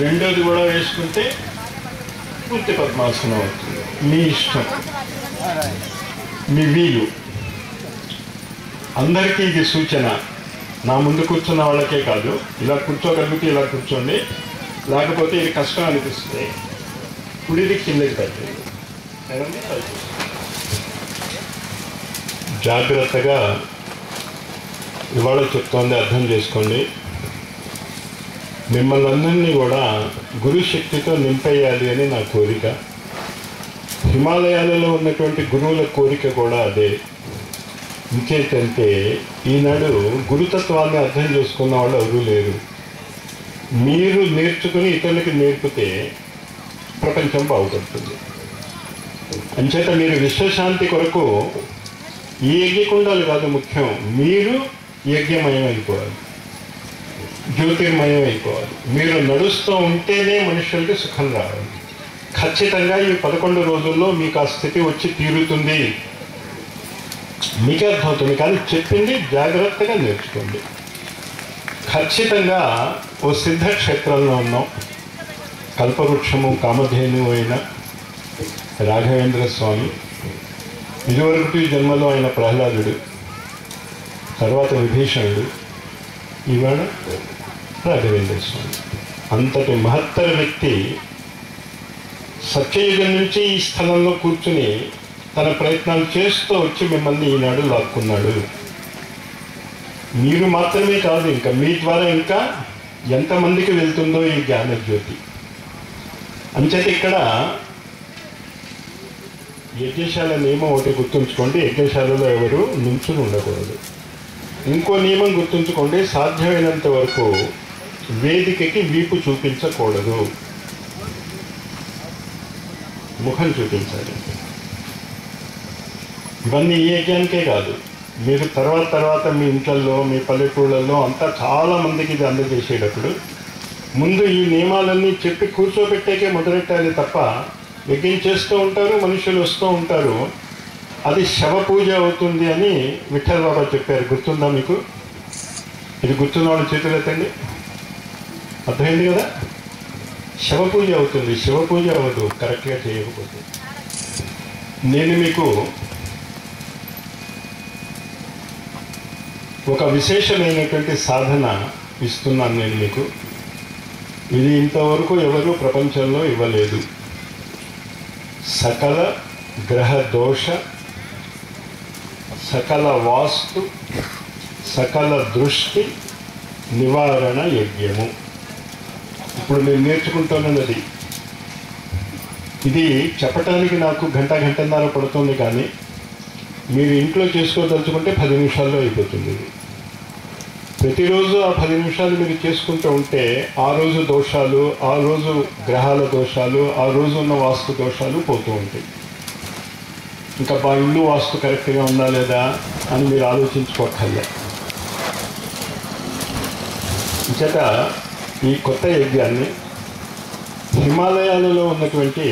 రెండోది కూడా వేసుకుంటే పూర్తి పద్మాసనం అవుతుంది. మీ ఇష్టం, మీ వీలు. అందరికీ ఇది సూచన. నా ముందు కూర్చున్న వాళ్ళకే కాదు, ఇలా కూర్చోగలిగితే ఇలా కూర్చోండి, లేకపోతే ఇది కష్టం అనిపిస్తుంది. కుడిది కిందకి పెట్టండి, ఎడమది పైకి. జాగ్రత్తగా ఇవాళ చెప్తోంది అర్థం చేసుకోండి. మిమ్మల్ని అందరినీ కూడా గురుశక్తితో నింపేయాలి అని నా కోరిక. హిమాలయాలలో ఉన్నటువంటి గురువుల కోరిక కూడా అదే. ఇంకేంటంటే ఈనాడు గురుతత్వాన్ని అర్థం చేసుకున్న వాళ్ళు ఎవరూ లేరు. మీరు నేర్చుకుని ఇతరులకి నేర్పితే ప్రపంచం బాగుపడుతుంది. అంచేత మీరు విశ్వశాంతి కొరకు ఈ యజ్ఞకుండాలు కాదు ముఖ్యం, మీరు యజ్ఞమయం అయిపోవాలి, జ్యోతిర్మయం అయిపోవాలి. మీరు నడుస్తూ ఉంటేనే మనుషులకి సుఖం రావాలి. ఖచ్చితంగా ఈ 11 రోజుల్లో మీకు ఆ స్థితి వచ్చి తీరుతుంది. మీకే అర్థమవుతుంది. కానీ చెప్పింది జాగ్రత్తగా నేర్చుకోండి. ఖచ్చితంగా ఓ సిద్ధక్షేత్రంలో ఉన్నాం. కల్పవృక్షము కామధేను అయిన రాఘవేంద్ర స్వామి, ఇదివరకు జన్మలో ఆయన ప్రహ్లాదుడు, తర్వాత విభీషణుడు, ఇవాళ రాఘవేంద్ర స్వామి. అంతటి మహత్తర వ్యక్తి సత్యయుగం నుంచి ఈ స్థలంలో కూర్చుని తన ప్రయత్నాలు చేస్తూ వచ్చి మిమ్మల్ని ఈనాడు లాక్కున్నాడు. మీరు మాత్రమే కాదు, ఇంకా మీ ద్వారా ఇంకా ఎంతమందికి వెళ్తుందో ఈ జ్ఞానజ్యోతి. అంచేత ఇక్కడ యజ్ఞశాల నియమం ఒకటి గుర్తుంచుకోండి. యజ్ఞశాలలో ఎవరు నుంచుని ఉండకూడదు. ఇంకో నియమం గుర్తుంచుకోండి, సాధ్యమైనంత వరకు వేదికకి వీపు చూపించకూడదు, ముఖం చూపించాలి. ఇవన్నీ ఈ యజ్ఞానికే కాదు, మీరు తర్వాత మీ ఇంట్లలో మీ పల్లెటూళ్ళల్లో అంతా చాలామందికి ఇది అందజేసేటప్పుడు ముందు ఈ నియమాలన్నీ చెప్పి కూర్చోబెట్టేకే మొదలెట్టాలి తప్ప, యజ్ఞం చేస్తూ ఉంటారు, మనుషులు వస్తూ ఉంటారు, అది శవ పూజ అవుతుంది అని విఠల్ బాబా చెప్పారు. గుర్తుందా మీకు? ఇది గుర్తున్న వాళ్ళు చేతులు ఎత్తండి. అర్థమైంది కదా? శవ పూజ అవుతుంది, శివ పూజ అవ్వదు కరెక్ట్గా చేయకపోతే. నేను మీకు ఒక విశేషమైనటువంటి సాధన ఇస్తున్నాను. నేను మీకు ఇది ఇంతవరకు ఎవరు ప్రపంచంలో ఇవ్వలేదు. సకల గ్రహ దోష, సకల వాస్తు, సకల దృష్టి నివారణ యజ్ఞము. ఇప్పుడు నేను నేర్చుకుంటున్నది ఇది. చెప్పటానికి నాకు గంటన్నర పడుతుంది, కానీ మీరు ఇంట్లో చేసుకోదలుచుకుంటే 10 నిమిషాల్లో అయిపోతుంది. ఇది ప్రతిరోజు ఆ 10 నిమిషాలు మీరు చేసుకుంటూ ఉంటే ఆ రోజు దోషాలు, ఆ రోజు గ్రహాల దోషాలు, ఆ రోజు ఉన్న వాస్తు దోషాలు పోతూ ఉంటాయి. ఇంకా మా ఇల్లు వాస్తు కరెక్ట్గా ఉందా లేదా అని మీరు ఆలోచించుకోక్కర్లే. ఇంచేత ఈ కొత్త యజ్ఞాన్ని హిమాలయాలలో ఉన్నటువంటి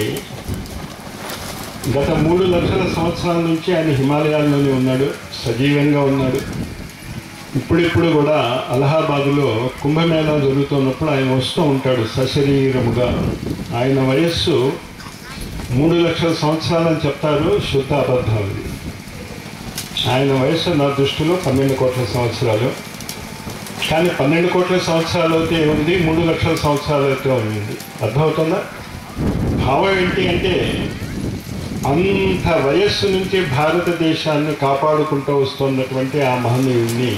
గత 3 లక్షల సంవత్సరాల నుంచి ఆయన హిమాలయాల్లోనే ఉన్నాడు, సజీవంగా ఉన్నాడు. ఇప్పుడిప్పుడు కూడా అలహాబాదులో కుంభమేళా జరుగుతున్నప్పుడు ఆయన వస్తూ ఉంటాడు సశరీరముగా. ఆయన వయస్సు 3 లక్షల సంవత్సరాలని చెప్తారు, శుద్ధ అబద్ధాలు. ఆయన వయస్సు నా దృష్టిలో 12 కోట్ల సంవత్సరాలు. కానీ 12 కోట్ల సంవత్సరాలు అయితే ఉంది, 3 లక్షల సంవత్సరాలు అయితే ఉంది. అర్థమవుతుందా? భావం ఏంటి అంటే, అంత వయస్సు నుంచి భారతదేశాన్ని కాపాడుకుంటూ వస్తున్నటువంటి ఆ మహనీయుడిని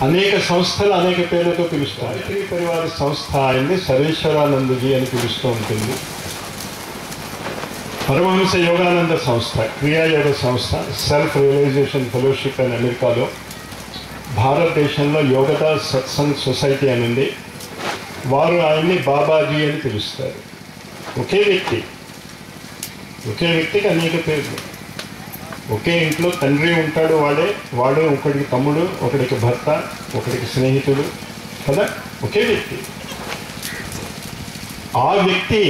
అనేక సంస్థలు అనేక పేర్లతో పిలుస్తారు. గాయత్రి పరివార సంస్థ ఆయన్ని సర్వేశ్వరానందజీ అని పిలుస్తూ ఉంటుంది. పరమహంస యోగానంద సంస్థ, క్రియాయోగ సంస్థ, సెల్ఫ్ రియలైజేషన్ ఫెలోషిప్ అని అమెరికాలో, భారతదేశంలో యోగదా సత్సంగ్ సొసైటీ అని ఉంది. వారు ఆయన్ని బాబాజీ అని పిలుస్తారు. ఒకే వ్యక్తికి అనేక పేర్లు. ఒకే ఇంట్లో తండ్రి ఉంటాడు, వాడు ఒకడికి తమ్ముడు, ఒకడికి భర్త, ఒకడికి స్నేహితుడు కదా, ఒకే వ్యక్తి. ఆ వ్యక్తి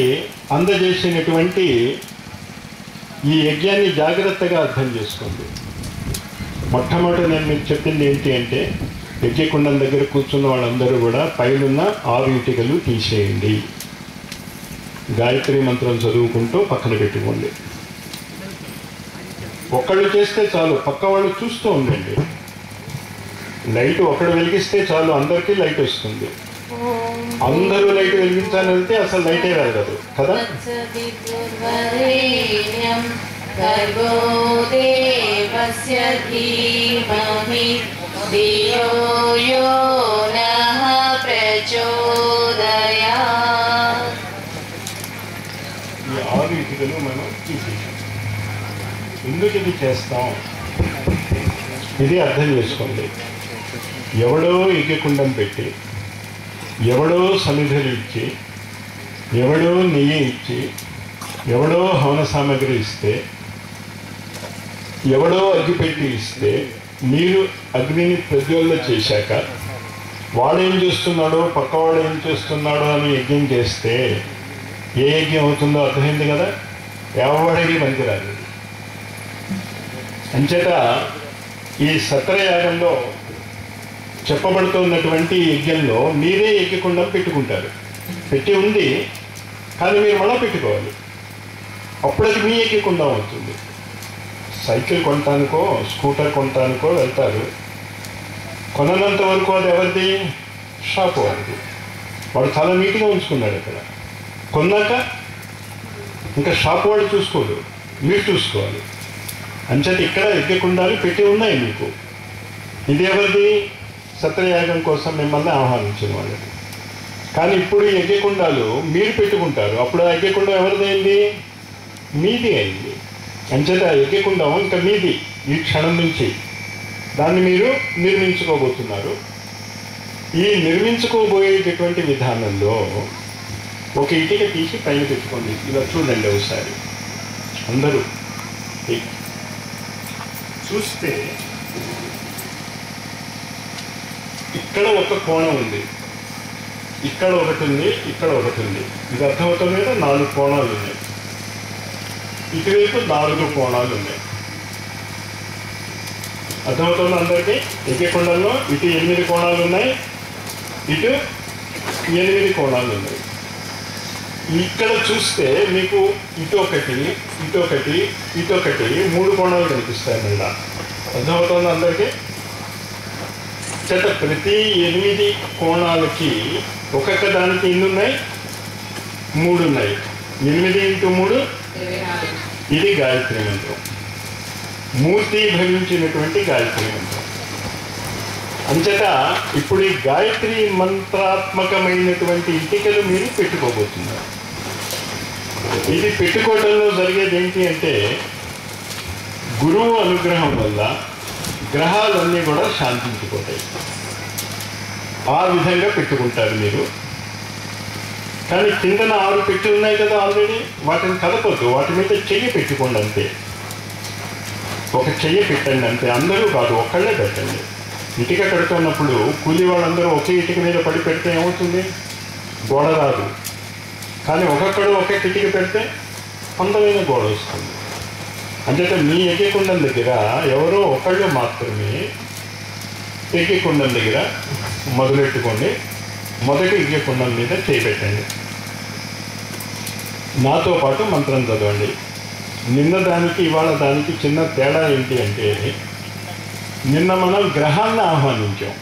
అందజేసినటువంటి ఈ యజ్ఞాన్ని జాగ్రత్తగా అర్థం చేసుకోండి. మొట్టమొదటి నేను మీకు చెప్పింది ఏంటి అంటే, యజ్ఞకుండం దగ్గర కూర్చున్న వాళ్ళందరూ కూడా పైనున్న 6 ఇటుకలు తీసేయండి. గాయత్రి మంత్రం చదువుకుంటూ పక్కన పెట్టుకోండి. ఒక్కళ్ళు చేస్తే చాలు, పక్క వాళ్ళు చూస్తూ ఉండండి. లైట్ ఒకడు వెలిగిస్తే చాలు, అందరికీ లైట్ వస్తుంది. అందరూ లైట్ వెలిగించాలని వెళ్తే అసలు లైటే వెలగదు కదా. ఈ 6 ఇటుకలు మనం తీసేసాం. ఎందుకు ఇది చేస్తాం, ఇది అర్థం చేసుకోండి. ఎవడో యజ్ఞకుండం పెట్టి, ఎవడో సమిధులు ఇచ్చి, ఎవడో నెయ్యి ఇచ్చి, ఎవడో హవన సామగ్రి ఇస్తే, ఎవడో అగ్గిపెట్టి ఇస్తే, మీరు అగ్నిని ప్రజ్వల్ల చేశాక వాడేం చేస్తున్నాడో పక్కవాడు ఏం చేస్తున్నాడో అని యజ్ఞం చేస్తే ఏ యజ్ఞం అవుతుందో అర్థమైంది కదా. ఎవడికి పనికిరాదు. అంచేత ఈ సత్రయాగంలో చెప్పబడుతున్నటువంటి యజ్ఞంలో మీరే యజ్ఞకుండం పెట్టుకుంటారు. పెట్టి ఉంది కానీ మీరు మళ్ళా పెట్టుకోవాలి. అప్పుడు అది మీ యజ్ఞకుండం అవుతుంది. సైకిల్ కొనటానికో స్కూటర్ కొనటానికో వెళ్తారు. కొననంత వరకు అది ఎవరిది? షాపు వాడిది. వాడు చాలా నీట్గా ఉంచుకున్నాడు అక్కడ. కొన్నాక ఇంకా షాపు వాడు చూసుకోడు, మీరు చూసుకోవాలి. అంచేత ఇక్కడ యజ్ఞకుండాలు పెట్టి ఉన్నాయి మీకు. ఇది ఎవరిది? సత్రయాగం కోసం మిమ్మల్ని ఆహ్వానించిన వాళ్ళది. కానీ ఇప్పుడు యజ్ఞకుండాలు మీరు పెట్టుకుంటారు. అప్పుడు ఆ యజ్ఞకుండం ఎవరిదైంది? మీది అయింది. అంచేత ఆ యజ్ఞకుండం ఇంకా మీది. ఈ క్షణం నుంచి దాన్ని మీరు నిర్మించుకోబోతున్నారు. ఈ నిర్మించుకోబోయేటటువంటి విధానంలో ఒక ఇటుక తీసి పైన పెట్టుకోండి. ఇలా చూడండి ఒకసారి అందరూ. చూస్తే ఇక్కడ ఒక కోణం ఉంది, ఇక్కడ ఒకటి ఉంది, ఇక్కడ ఒకటి ఉంది. ఇది అర్థమవుతుంది కదా. 4 కోణాలు ఉన్నాయి. ఇటువైపు 4 కోణాలు ఉన్నాయి. అర్థమవుతుంది అందరికీ. యజ్ఞకుండంలో ఇటు 8 కోణాలు ఉన్నాయి, ఇటు 8 కోణాలు ఉన్నాయి. ఇక్కడ చూస్తే మీకు ఇటు ఒకటి, ఇటు ఒకటి, ఇటు ఒకటి 3 కోణాలు కనిపిస్తాయి మళ్ళా. అర్థమవుతుంది అందరికీ. చేత ప్రతి 8 కోణాలకి ఒక్కొక్క దానికి ఎన్ని ఉన్నాయి? 3 ఉన్నాయి. 8 × 3 ఇది గాయత్రి మంత్రం. మూర్తి భవించినటువంటి గాయత్రి మంత్రం. అంచేత ఇప్పుడు ఈ గాయత్రి మంత్రాత్మకమైనటువంటి ఇటుకలు మీరు పెట్టుకోబోతున్నారు. ఇది పెట్టుకోవడంలో జరిగేది ఏంటి అంటే, గురువు అనుగ్రహం వల్ల గ్రహాలన్నీ కూడా శాంతించిపోతాయి. ఆ విధంగా పెట్టుకుంటారు మీరు. కానీ కిందన 6 పెట్టి ఉన్నాయి కదా ఆల్రెడీ, వాటిని కలపొద్దు. వాటి మీద చెయ్యి పెట్టుకోండి అంతే. ఒక చెయ్యి పెట్టండి అంతే. అందరూ కాదు, ఒక్కళ్ళే పెట్టండి. ఇటుక కడుతున్నప్పుడు కూలి వాళ్ళందరూ ఒకే ఇటుక మీద పడి పెడితే ఏమవుతుంది? గోడ రాదు. కానీ ఒక్కొక్కడు ఒకే ఇటుక పెడితే అందమైన గోడ వస్తుంది. అంచేత మీ యజ్ఞకుండం దగ్గర ఎవరో ఒకళ్ళు మాత్రమే యజ్ఞకుండం దగ్గర మొదలెట్టుకోండి. మొదటి యజ్ఞకుండం మీద చేపెట్టండి. నాతో పాటు మంత్రం చదవండి. నిన్న దానికి ఇవాళ దానికి చిన్న తేడా ఏంటి అంటే, నిన్న మనం గ్రహాలను ఆహ్వానించాం.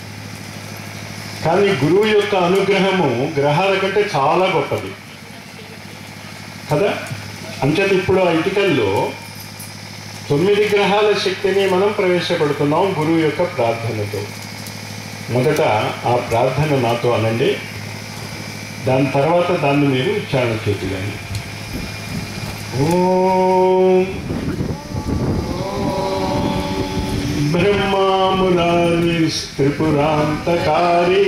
కానీ గురువు యొక్క అనుగ్రహము గ్రహాల కంటే చాలా గొప్పది కదా. అంచేత ఇప్పుడు ఆ ఇటుకల్లో 9 గ్రహాల శక్తిని మనం ప్రవేశపెడుతున్నాం గురువు యొక్క ప్రార్థనతో. మొదట ఆ ప్రార్థన నాతో అనండి, దాని తర్వాత దాన్ని మీరు ఉచ్చారణ చేతులండి. ఓం బ్రహ్మా మురారి త్రిపురాంతకారి.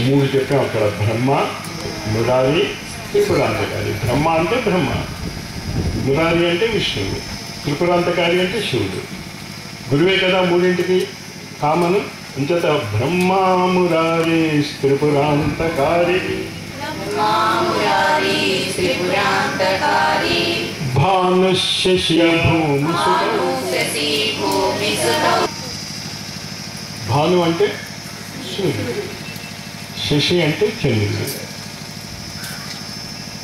3 చెప్పాం అక్కడ. బ్రహ్మ, మురారి, త్రిపురాంతకారి. బ్రహ్మ అంటే బ్రహ్మ, మురారి అంటే విష్ణువు, త్రిపురాంతకారి అంటే శివుడు. గురువే కదా 3ంటికి కామను. అంచేత బ్రహ్మా మురారి త్రిపురాంతకారి, భానుశశి భూమి భాను అంటే సూర్యుడు, శశి అంటే చంద్రుడు,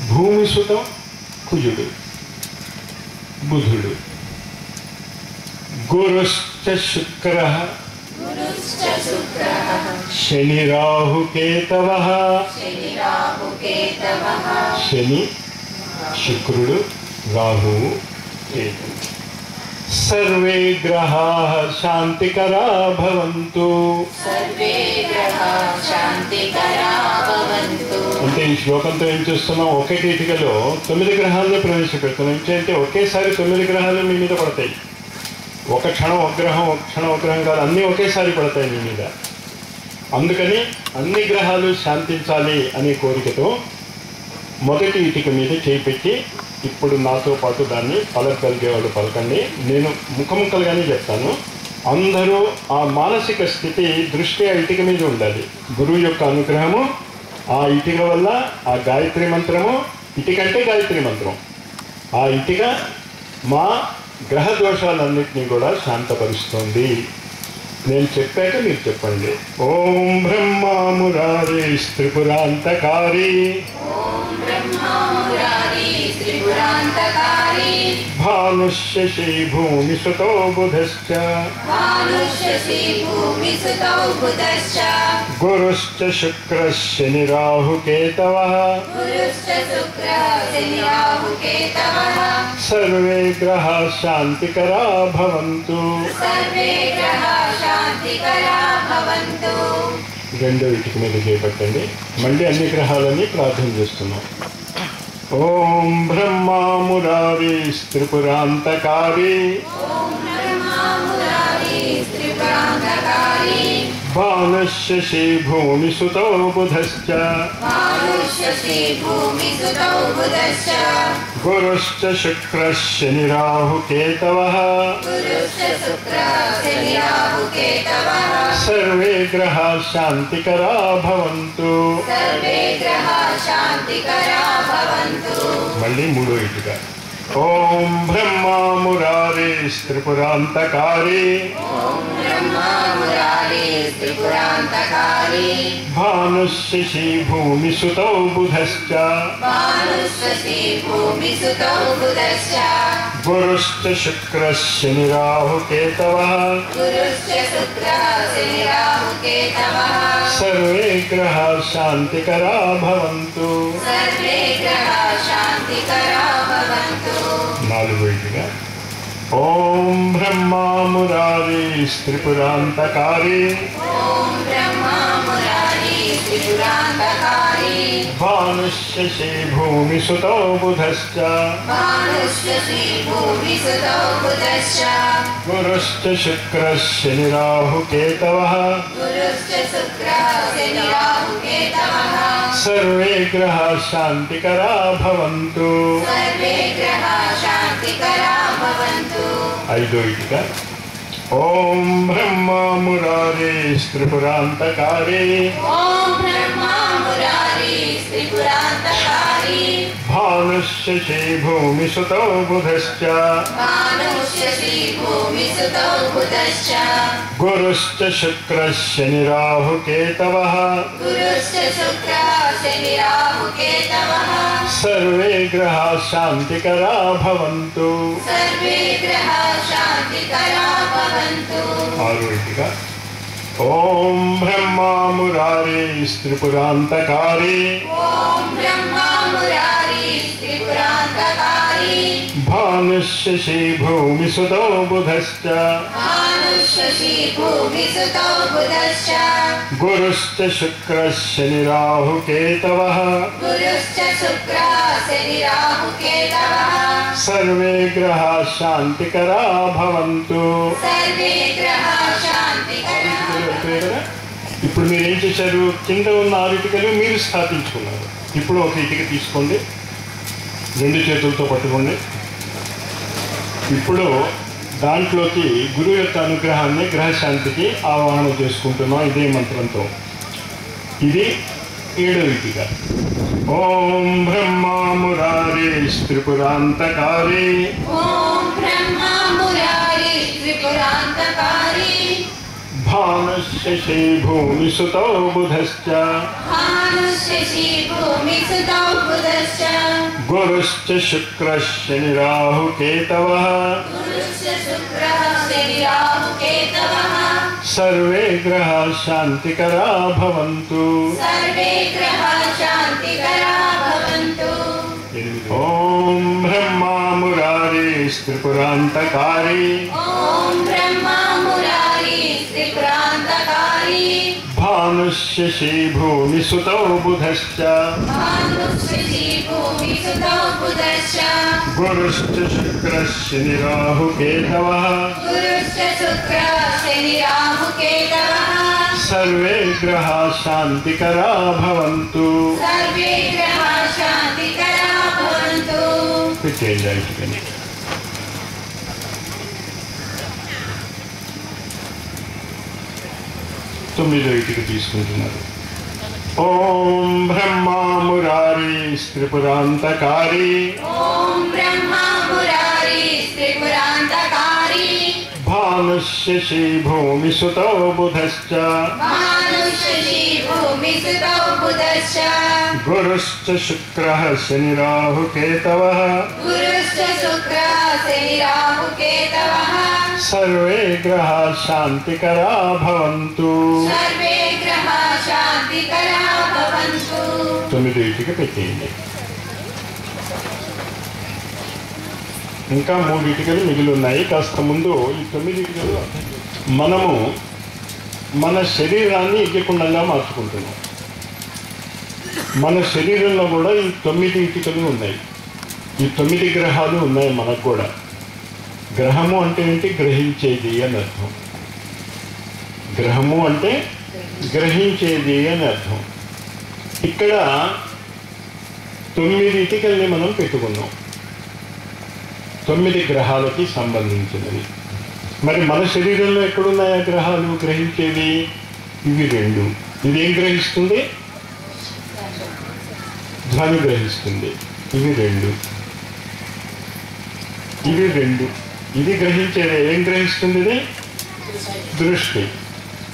భూమి సుతం కుజుడు బుధుడు, గురుశ్చ శుక్ర శని రాహు కేతవః. శని, శుక్రుడు, రాహువు, కేతువు. సర్వే గ్రహాః శాంతికరా భవంతు. అంటే ఈ శ్లోకంతో ఏం చేస్తున్నాం, ఒకే ఇటుకలో 9 గ్రహాలను ప్రవేశపెడుతున్నాం. అంటే ఒకేసారి 9 గ్రహాలు మీ మీద పడతాయి. ఒక క్షణం ఒక గ్రహం, ఒక క్షణం ఒక గ్రహం కాదు, అన్నీ ఒకేసారి పడతాయి మీ మీద. అందుకని అన్ని గ్రహాలు శాంతించాలి అనే కోరికతో మొదటి ఇటుక మీద చేపెట్టి ఇప్పుడు నాతో పాటు దాన్ని పలకగలిగేవాళ్ళు పలకండి. నేను ముఖముఖలుగానే చెప్తాను. అందరూ ఆ మానసిక స్థితి దృష్టి ఆ ఇటుక మీద ఉండాలి. గురువు యొక్క అనుగ్రహము ఆ ఇటుక వల్ల, ఆ గాయత్రి మంత్రము, ఇటుక అంటే గాయత్రి మంత్రం, ఆ ఇటుక మా గ్రహ దోషాలన్నింటినీ కూడా శాంతపరుస్తుంది. నేను చెప్పాక మీరు చెప్పండి. ఓం బ్రహ్మా మురారి త్రిపురాంతకారి భానుష్యసి భూమి సుతో బుధశ్చ గురుశ్చ శుక్ర శని రాహు కేతవః. సర్వే గ్రహా శాంతికరా భవంతు. రెండో ఇటుక మీద చేపట్టండి. మళ్ళీ అన్ని గ్రహాలని ప్రార్థన చేస్తున్నాం. ఓం బ్రహ్మా మురారి త్రిపురాంతకారి భానుష్యసి భూమి సుతో బుధశ్చ గురుశ్చ శుక్ర శని రాహు కేతవః. సర్వే గ్రహా శాంతికరా భవంతు. మళ్ళీ మూడో ఇటుక. ఓం బ్రహ్మా మురారి త్రిపురాంతకారి భానుష్యసి భూమి సుతో బుధశ్చ గురుశ్చ శుక్ర శని రాహు కేతవః. సర్వే గ్రహా శాంతికరా భవంతు. నాలుగో ఇటుక. ఓం బ్రహ్మా మురారి త్రిపురాంతకారి భానుష్యసి భూమి సుతో బుధశ్చ గురుశ్చ శుక్ర శని రాహు కేతవః. సర్వే గ్రహా శాంతికరా భవంతు. ఐదో ఇటుక. ఓం బ్రహ్మా మురారి త్రిపురాంతకారి భానుష్యసి భూమి సుతో బుధశ్చ గురుశ్చ శుక్ర శని రాహు కేతవః. సర్వే గ్రహా శాంతికరా భవంతు. ఆరో ఇటుక. ఓం బ్రహ్మా మురారి త్రిపురాంతకారి భానుష్యసి భూమి సుతో బుధశ్చ గురుశ్చ శుక్ర శని రాహు కేతవః. సర్వే గ్రహా శాంతికరా భవంతు. ఇప్పుడు మీరు ఏం చేశారు, కింద ఉన్న 6 ఇటుకలు మీరు స్థాపించుకున్నారు. ఇప్పుడు ఒక ఇటుక తీసుకోండి, 2 చేతులతో పట్టుకోండి. ఇప్పుడు దాంట్లోకి గురువు యొక్క అనుగ్రహాన్ని, గ్రహశాంతికి ఆవాహన చేసుకుంటున్నాం ఇదే మంత్రంతో. ఇది 7వ ఇటుక. ఓం బ్రహ్మా మురారి త్రిపురాంతకారి त्रिपुरान्तकारी भानुशशि भूमिसुतौ बुधश्च भानुशशि भूमिसुतौ बुधश्च गुरुश्च शुक्रः शनिराहुकेतवः गुरुश्च शुक्रः शनिराहुकेतवः सर्वे ग्रहाः शान्तिकरा भवन्तु सर्वे ग्रहाः शान्तिकरा भवन्तु। ॐ ब्रह्मा मुरारी त्रिपुरान्तकारी ॐ ब्रह्मा मुरारी त्रिपुरान्तकारी भानुशशि भूमिसुतौ बुधश्च भानुशशि भूमिसुतौ बुधश्च गुरुश्च शुक्रः शनिराहुकेतवः गुरुश्च शुक्रः शनिराहुकेतवः सर्वे ग्रहाः शान्तिकरा भवन्तु। सर्वे ग्रहाः शान्तिकरा भवन्तु। తొమ్మిదో ఇటుక తీసుకుంటున్నారు. ఓం బ్రహ్మా మురారి త్రిపురాంతకారి ఓం బ్రహ్మా మురారి త్రిపురాంతకారి భానుశశి భూమిసుతౌ బుధశ్చ భానుశశి భూమిసుతౌ బుధశ్చ గురుశ్చ శుక్రః శనిరాహుకేతవः గురుశ్చ శుక్రः శనిరాహుకేతవः సర్వే గ్రహాः శాంతికరా భవంతు. సర్వే గ్రహాः శాంతికరా భవంతు. తొమ్మిది ఇటుక పెట్టేయండి. ఇంకా 3 ఇటుకలు మిగిలి ఉన్నాయి. కాస్త ముందు ఈ 9 ఇటుకలు మనము మన శరీరాన్ని యజ్ఞకుండంగా మార్చుకుంటున్నాం. మన శరీరంలో కూడా ఈ 9 ఇటుకలు ఉన్నాయి. ఈ 9 గ్రహాలు ఉన్నాయి మనకు కూడా. గ్రహము అంటే ఏంటి? గ్రహించేది అని అర్థం. గ్రహము అంటే గ్రహించేది అని అర్థం. ఇక్కడ 9 ఇటుకల్ని మనం పెట్టుకున్నాం, 9 గ్రహాలకి సంబంధించినవి. మరి మన శరీరంలో ఎక్కడున్నాయా గ్రహాలు గ్రహించేవి? ఇవి 2. ఇదేం గ్రహిస్తుంది? ధ్వని గ్రహిస్తుంది. ఇవి 2. ఇవి 2. ఇది గ్రహించేది ఏం గ్రహిస్తుంది? ఇది దృష్టి,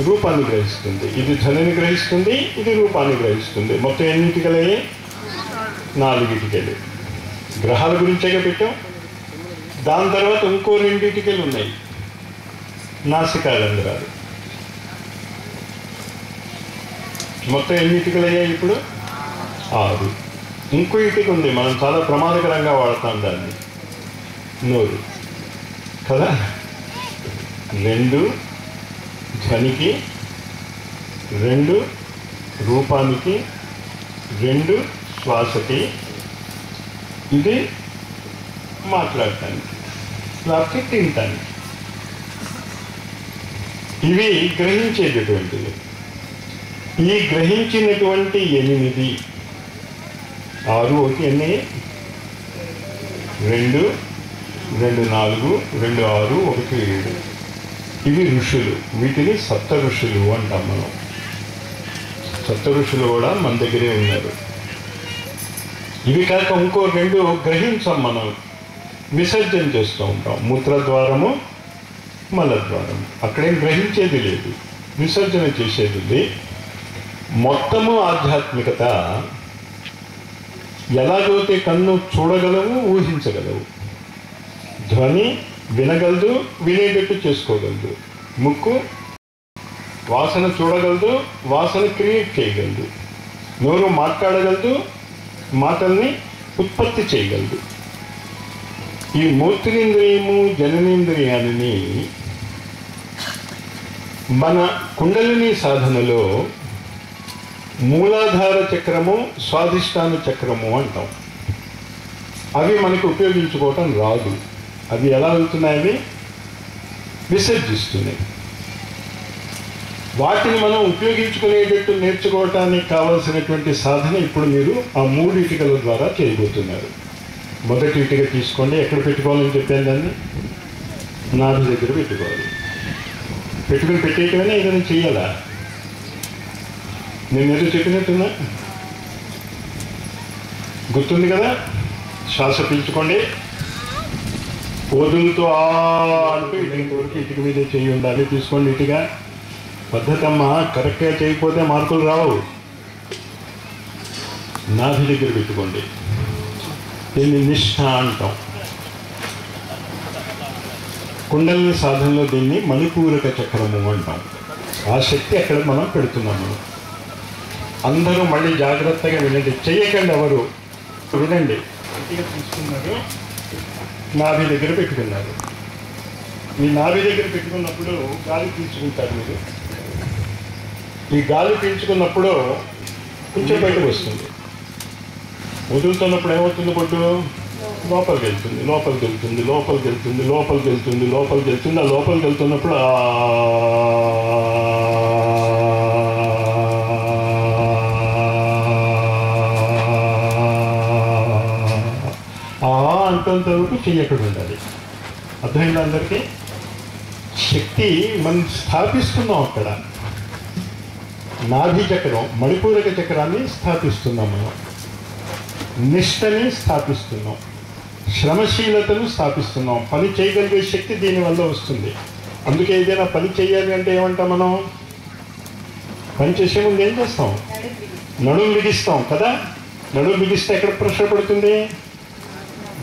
రూపాన్ని గ్రహిస్తుంది. ఇది ధ్వనిని గ్రహిస్తుంది, ఇది రూపాన్ని గ్రహిస్తుంది. మొత్తం ఎన్ని ఇటుకలయ్యి? 4 ఇటుకలు. గ్రహాల గురించేగా పెట్టాం. దాని తర్వాత ఇంకో 2 ఇటుకలు ఉన్నాయి, నాసికారంధ్రాలు. మొత్తం ఎన్ని ఇటుకలు అయ్యాయి ఇప్పుడు? 6. ఇంకో ఇటుక ఉంది, మనం చాలా ప్రమాదకరంగా వాడతాం దాన్ని, నోరు కదా. 2 ధ్వనికి, 2 రూపానికి, 2 శ్వాసకి, ఇది మాట్లాడటానికి, లేకపోతే తినటానికి. ఇవి గ్రహించేటటువంటివి. ఈ గ్రహించినటువంటి 8, 6 1 ఎన్ని? 2 2 4 2 6 1 7. ఇవి ఋషులు. వీటిని సప్త ఋషులు అంటాం మనం. సప్త ఋషులు కూడా మన దగ్గరే ఉన్నారు. ఇవి కాక ఇంకో 2 గ్రహించాం, మనం విసర్జన చేస్తూ ఉంటాం. మూత్రద్వారము, మలద్వారము. అక్కడేం గ్రహించేది లేదు, విసర్జన చేసేది. మొత్తము ఆధ్యాత్మికత ఎలాగైతే కన్ను చూడగలవు, ఊహించగలవు, ధ్వని వినగలదు, వినేటట్టు చేసుకోగలదు, ముక్కు వాసన చూడగలదు, వాసన క్రియేట్ చేయగలదు, నోరు మాట్లాడగలదు, మాటల్ని ఉత్పత్తి చేయగలదు. ఈ మూర్తినేంద్రియము జననేంద్రియాలని మన కుండలిని సాధనలో మూలాధార చక్రము, స్వాధిష్టాన చక్రము అంటాం. అవి మనకు ఉపయోగించుకోవటం రాదు. అవి ఎలా వెళ్తున్నాయి? విసర్జిస్తున్నాయి. వాటిని మనం ఉపయోగించుకునేటట్టు నేర్చుకోవటానికి కావలసినటువంటి సాధన ఇప్పుడు మీరు ఆ 3 ఇటుకల ద్వారా చేయబోతున్నారు. మొదటి ఇటుక తీసుకోండి. ఎక్కడ పెట్టుకోవాలని చెప్పాను? దాన్ని నాభి దగ్గర పెట్టుకోవాలి. పెట్టుకుని పెట్టేయటమైనా ఏదైనా చెయ్యాలా? నేను ఏదో చెప్పినట్టున్నా గుర్తుంది కదా. శ్వాస పీల్చుకోండి, వదులుతూ అంటూ ఇంతవరకు ఇటుక మీద చేయి ఉండాలి. తీసుకోండి ఇటుగా. పద్ధతి అమ్మ, కరెక్ట్గా చేయకపోతే మార్కులు రావు. నాభి దగ్గర పెట్టుకోండి. దీన్ని నిష్ఠ అంటాం. కుండలిని సాధనలో దీన్ని మణిపూరక చక్రము అంటాం. ఆ శక్తి అక్కడ మనం పెడుతున్నాము. అందరూ మళ్ళీ జాగ్రత్తగా వినండి, చెయ్యకండి ఎవరు. వినండి. గట్టిగా తీసుకున్నారు, నాభి దగ్గర పెట్టుకున్నారు. మీ నాభి దగ్గర పెట్టుకున్నప్పుడు గాలి పీల్చుకుంటారు మీరు. ఈ గాలి పీల్చుకున్నప్పుడు కొంచెం బయటకు వస్తుంది. వదులుతున్నప్పుడు ఏమవుతుంది? బొడ్డు లోపలికి వెళ్తుంది, లోపలికి వెళ్తుంది, లోపలికి వెళ్తుంది, లోపలికి వెళ్తుంది, లోపలికి వెళ్తుంది. ఆ లోపలికి వెళ్తున్నప్పుడు అంతంతవరకు చెయ్యకుండా ఉండాలి. అర్థమైంది అందరికీ? శక్తి మనం స్థాపిస్తున్నాం అక్కడ. నాభి చక్రం, మణిపూరక చక్రాన్ని స్థాపిస్తున్నాం మనం. నిష్టని స్థాపిస్తున్నాం, శ్రమశీలతను స్థాపిస్తున్నాం. పని చేయగలిగే శక్తి దీనివల్ల వస్తుంది. అందుకే ఏదైనా పని చేయాలి అంటే ఏమంటాం మనం? పని చేసే ముందు ఏం చేస్తాం? నడుము బిగిస్తాం కదా. నడుము బిగిస్తే ఎక్కడ ప్రెషర్ పడుతుంది?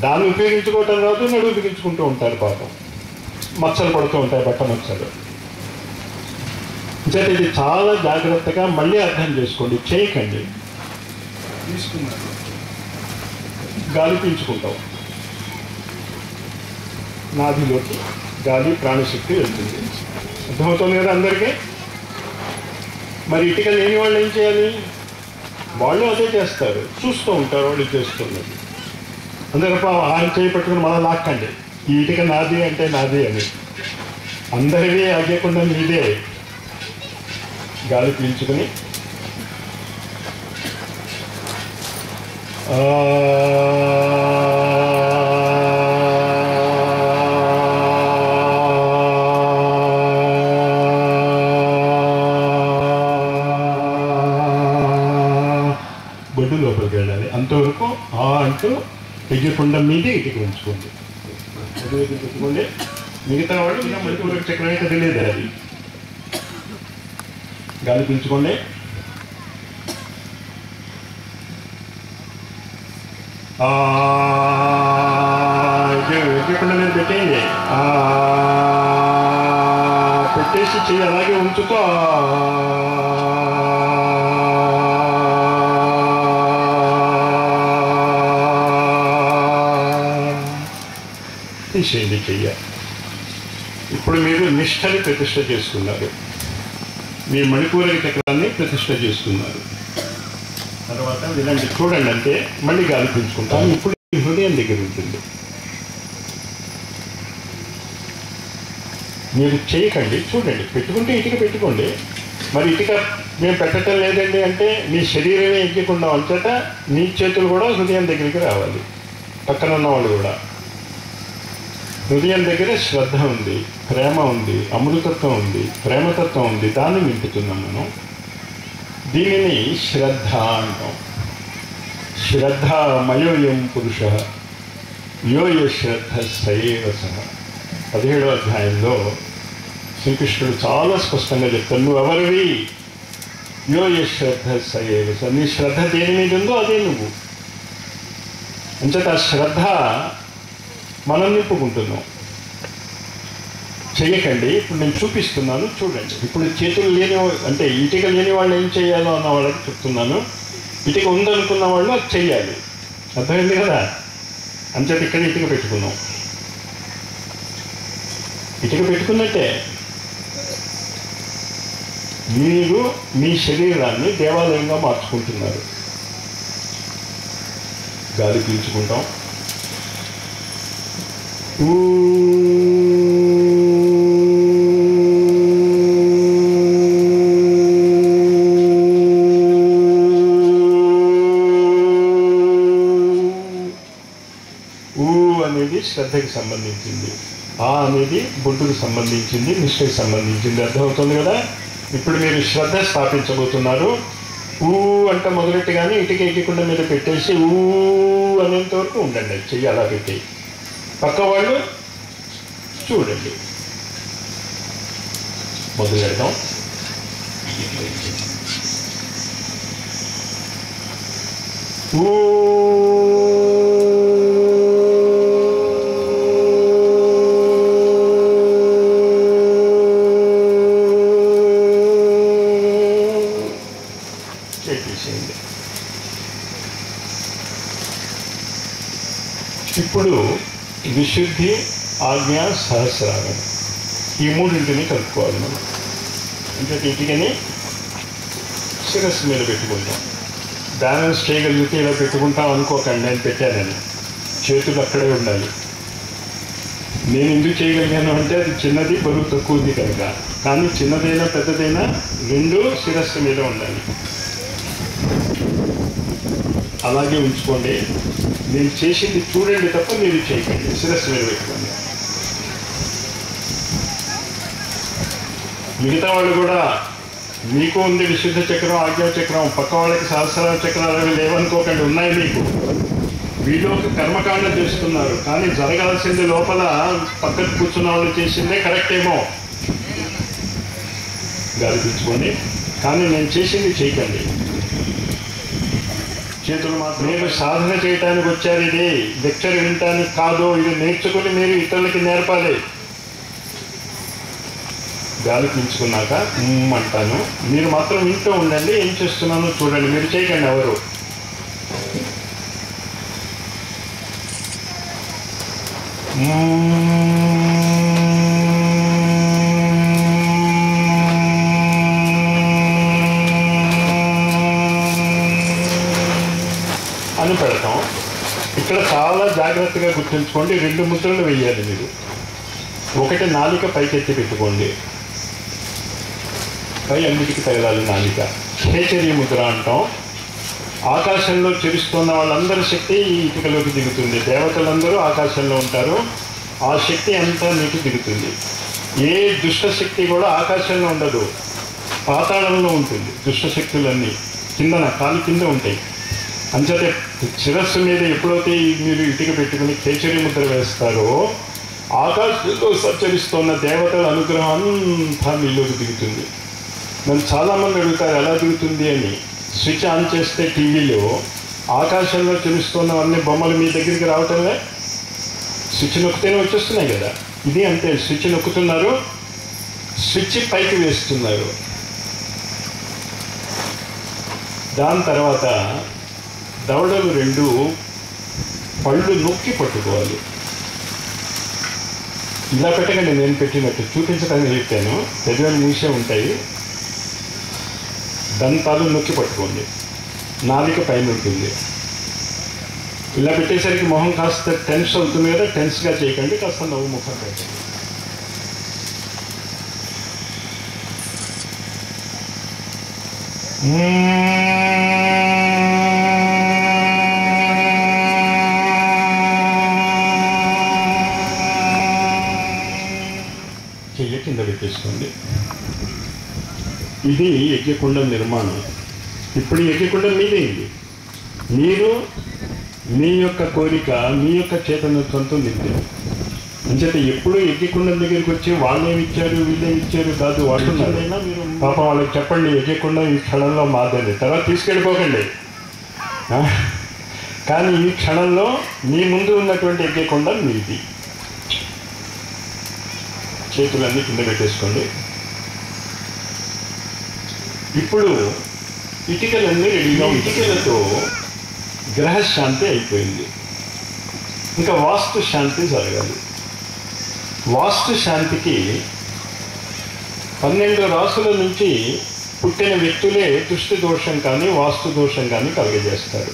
దాన్ని ఉపయోగించుకోవటం రాదు, నడుము బిగించుకుంటూ ఉంటారు పాపం. మచ్చలు పడుతూ ఉంటాయి, బట్ట మచ్చలు. అంటే ఇది చాలా జాగ్రత్తగా మళ్ళీ అర్థం చేసుకోండి. చేయకండి. తీసుకున్నారు, గాలి పీల్చుకుంటాం, నాభిలోకి గాలి ప్రాణశక్తి వెళ్తుంది. అర్థమవుతుంది కదా అందరికీ? మరి ఇటుక లేని వాళ్ళు ఏం చేయాలి? వాళ్ళు అదే చేస్తారు, చూస్తూ ఉంటారు వాళ్ళు చేస్తున్నది. అందరూ ఆయన చేయి పట్టుకుని మనం లాక్కండి, ఈ ఇటుక నాది అంటే నాది అని. అందరివి అయ్యకుండా మీదే. గాలి పీల్చుకుని బొడ్డు లోపలికి వెళ్ళాలి. అంతవరకు అంటూ ఎగ్గకుండా మీదే ఇటుక ఉంచుకోండి. పెట్టుకోండి. మిగతా వాళ్ళు ఇలా మణిపూరక చక్రం అయితే తెలియదు. అది గాలి పీల్చుకోండి. ఎగ్గకుండా మీరు పెట్టేయండి. పెట్టేసి చెయ్యి అలాగే ఉంచుతో తీసేయండి చెయ్య. ఇప్పుడు మీరు నిష్ఠని ప్రతిష్ఠ చేసుకున్నారు, మీ మణిపూరక చక్రాన్ని ప్రతిష్ఠ చేసుకున్నారు. తర్వాత వినండి, చూడండి. అంటే మళ్ళీ గాలి పీల్చుకుంటాను. ఇప్పుడు హృదయం దగ్గర ఉంటుంది. మీరు చేయకండి, చూడండి. పెట్టుకుంటే ఇటుక పెట్టుకోండి. మరి ఇటుక మేము పెట్టడం లేదండి అంటే మీ శరీరమే ఎక్కకుండా అంతటా మీ చేతులు కూడా హృదయం దగ్గరికి రావాలి. పక్కన ఉన్న వాళ్ళు కూడా. హృదయం దగ్గర శ్రద్ధ ఉంది, ప్రేమ ఉంది, అమృతత్వం ఉంది, ప్రేమతత్వం ఉంది. దాన్ని నింపుతున్నాం మనం. దీనిని శ్రద్ధ అంటాం. శ్రద్ధ మయోయం పురుష యోయ శ్రద్ధ సయేవ సహ. 17వ అధ్యాయంలో శ్రీకృష్ణుడు చాలా స్పష్టంగా చెప్తాడు, నువ్వెవరివి? యోయ శ్రద్ధ సయేవ సహ. నీ శ్రద్ధ దేని మీద ఉందో అదే నువ్వు. అంచేత ఆ శ్రద్ధ మనం నింపుకుంటున్నాం. చెయ్యకండి. ఇప్పుడు నేను చూపిస్తున్నాను, చూడండి. ఇప్పుడు చేతులు లేని అంటే ఇటుక లేని వాళ్ళు ఏం చేయాలో అన్న వాళ్ళకి చెప్తున్నాను. ఇటుక ఉందనుకున్న వాళ్ళు అది చెయ్యాలి. అర్థమైంది కదా? అంచేత ఇక్కడ ఇటుక పెట్టుకున్నాం. ఇటుక పెట్టుకున్నట్టే మీరు మీ శరీరాన్ని దేవాలయంగా మార్చుకుంటున్నారు. గాలి పీల్చుకుంటాం. అనేది శ్రద్ధకి సంబంధించింది, అనేది బొడ్డుకు సంబంధించింది, నిష్ఠకి సంబంధించింది. అర్థమవుతుంది కదా? ఇప్పుడు మీరు శ్రద్ధ స్థాపించబోతున్నారు. అంటే మొదలెట్టుగానే ఇటుక ఎక్కకుండా మీద పెట్టేసి అనేంత వరకు ఉండండి. చెయ్యి అలా పెట్టి పక్క వాళ్ళు చూడండి. మొదలు పెడదాం. చేసేయండి. ఇప్పుడు విశుద్ధి, ఆజ్ఞ, సహస్రాగం ఈ మూడింటిని కలుపుకోవాలి మనం. అంటే ఇటుకని శిరస్సు మీద పెట్టుకుంటాం. బ్యాలెన్స్ చేయగలిగితే ఇలా పెట్టుకుంటాం అనుకోకండి, నేను పెట్టానని. చేతులు అక్కడే ఉండాలి. నేను ఎందుకు చేయగలిగాను అంటే అది చిన్నది, బరువు తక్కువది కనుక. కానీ చిన్నదైనా పెద్దదైనా రెండు శిరస్సు మీద ఉండాలి. అలాగే ఉంచుకోండి. నేను చేసింది చూడండి తప్ప మీరు చేయకండి. శిరస్సు మీద పెట్టుకోండి. మిగతా వాళ్ళు కూడా మీకు ఉంది విశుద్ధ చక్రం, ఆజ్ఞా చక్రం, పక్క వాళ్ళకి సహస్ర చక్రాలు అవి లేవనుకోకండి, ఉన్నాయి మీకు. వీళ్ళు ఒక కర్మకాండ చేస్తున్నారు, కానీ జరగాల్సింది లోపల పక్కకు కూర్చున్న వాళ్ళు చేసిందే కరెక్ట్ ఏమో గర్పించుకోండి. కానీ నేను చేసింది చేయకండి. చేతులు మాత్రం మీరు సాధన చేయటానికి వచ్చారు, ఇది లెక్చర్ వినటానికి కాదు. ఇది నేర్చుకుని మీరు ఇతరులకి నేర్పాలి. గాలి పీల్చుకున్నాక అంటాను, మీరు మాత్రం ఇంట్లో ఉండండి. ఏం చేస్తున్నానో చూడండి, మీరు చేయకండి ఎవరు. అని పెడతాం. ఇక్కడ చాలా జాగ్రత్తగా గుర్తుంచుకోండి. 2 ముద్రలు వేయాలి మీరు. ఒకటి నాలిక పైకెత్తి పెట్టుకోండి, పై అన్నిటికీ తగలాలి నాలిక. కేచరీ ముద్ర అంటాం. ఆకాశంలో చిరుస్తున్న వాళ్ళందరి శక్తి ఈ ఇటుకలోకి దిగుతుంది. దేవతలందరూ ఆకాశంలో ఉంటారు. ఆ శక్తి అంతా నీకు దిగుతుంది. ఏ దుష్టశక్తి కూడా ఆకాశంలో ఉండదు, పాతాళంలో ఉంటుంది. దుష్టశక్తులన్నీ కిందన, కాలి కింద ఉంటాయి. అంచేతే శిరస్సు మీద ఎప్పుడైతే మీరు ఇటుక పెట్టుకుని కేచరీ ముద్ర వేస్తారో ఆకాశంలో సంచరిస్తున్న దేవతల అనుగ్రహం అంతా మీలోకి దిగుతుంది. నన్ను చాలామంది అడుగుతారు ఎలా దిగుతుంది అని. స్విచ్ ఆన్ చేస్తే టీవీలో ఆకాశంలో తెలుస్తున్నవన్నీ బొమ్మలు మీ దగ్గరికి రావటంలే. స్విచ్ నొక్కితేనే వచ్చేస్తున్నాయి కదా. ఇది అంతే, స్విచ్ నొక్కుతున్నారు, స్విచ్ పైకి వేస్తున్నారు. దాని తర్వాత దవడలు 2 పళ్ళు నొక్కి పట్టుకోవాలి. ఇలా పెట్టకండి, నేను పెట్టినట్టు చూపించడానికి చెప్పాను. పెద్దలు మూసే ఉంటాయి. దంతాలు నొక్కి పట్టుకోండి. నాలిక పైన ఉంటుంది. ఇలా పెట్టేసరికి మొహం కాస్త టెన్స్ అవుతుంది కదా, టెన్స్గా చేయకండి, కాస్త నవ్వు ముఖం పెట్టండి. చెయ్యి కింద పెట్టేసుకోండి. ఇది యజ్ఞకుండ నిర్మాణం. ఇప్పుడు యజ్ఞకుండ మీదేంది. మీరు మీ యొక్క కోరిక, మీ యొక్క చేతనత్వంతో నింపారు. అంచేత ఎప్పుడు యజ్ఞకుండం దగ్గరికి వచ్చి వాళ్ళేమిచ్చారు వీళ్ళేమిచ్చారు కాదు, వాడుతున్నారైనా మీరు పాపం వాళ్ళకి చెప్పండి యజ్ఞకుండం ఈ క్షణంలో మాదని. తర్వాత తీసుకెళ్ళిపోకండి. కానీ ఈ క్షణంలో మీ ముందు ఉన్నటువంటి యజ్ఞకుండం మీది. చేతులన్నీ కింద పెట్టేసుకోండి. ఇప్పుడు ఇటుకలన్నీ రెడీగా, ఇటుకలతో గ్రహశాంతి అయిపోయింది. ఇంకా వాస్తు శాంతి జరగాలి. వాస్తు శాంతికి 12 రాసుల నుంచి పుట్టిన వ్యక్తులే దృష్టి దోషం కానీ వాస్తు దోషం కానీ కలుగజేస్తారు.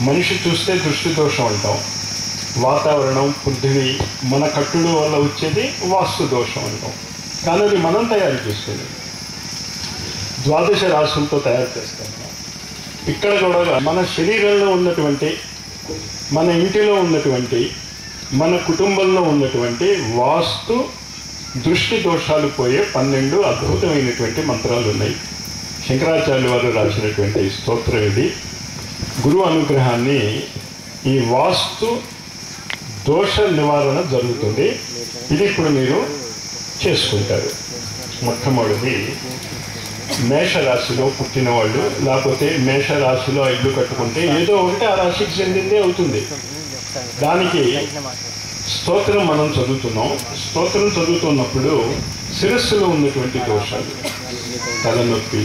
మనిషి చూస్తే దృష్టి దోషం అంటాం. వాతావరణం, పృథివీ, మన కట్టుడు వల్ల వచ్చేది వాస్తు దోషం అంటాం. కానీ అది మనం తయారు చేసుకునేది. 12 రాసులతో తయారు చేస్తాం. ఇక్కడ కూడా మన శరీరంలో ఉన్నటువంటి, మన ఇంటిలో ఉన్నటువంటి, మన కుటుంబంలో ఉన్నటువంటి వాస్తు దృష్టి దోషాలు పోయే 12 అద్భుతమైనటువంటి మంత్రాలు ఉన్నాయి. శంకరాచార్యులు వారు రాసినటువంటి స్తోత్రం ఇది. గురువు అనుగ్రహాన్ని ఈ వాస్తు దోష నివారణ జరుగుతుంది. ఇది ఇప్పుడు మీరు చేసుకుంటారు. మొట్టమొదటి మేషరాశిలో పుట్టిన వాళ్ళు, లేకపోతే మేషరాశిలో ఇల్లు కట్టుకుంటే ఏదో ఒకటి ఆ రాశికి చెందిందే అవుతుంది. దానికి స్తోత్రం మనం చదువుతున్నాం. స్తోత్రం చదువుతున్నప్పుడు శిరస్సులో ఉన్నటువంటి దోషాలు, తలనొప్పి,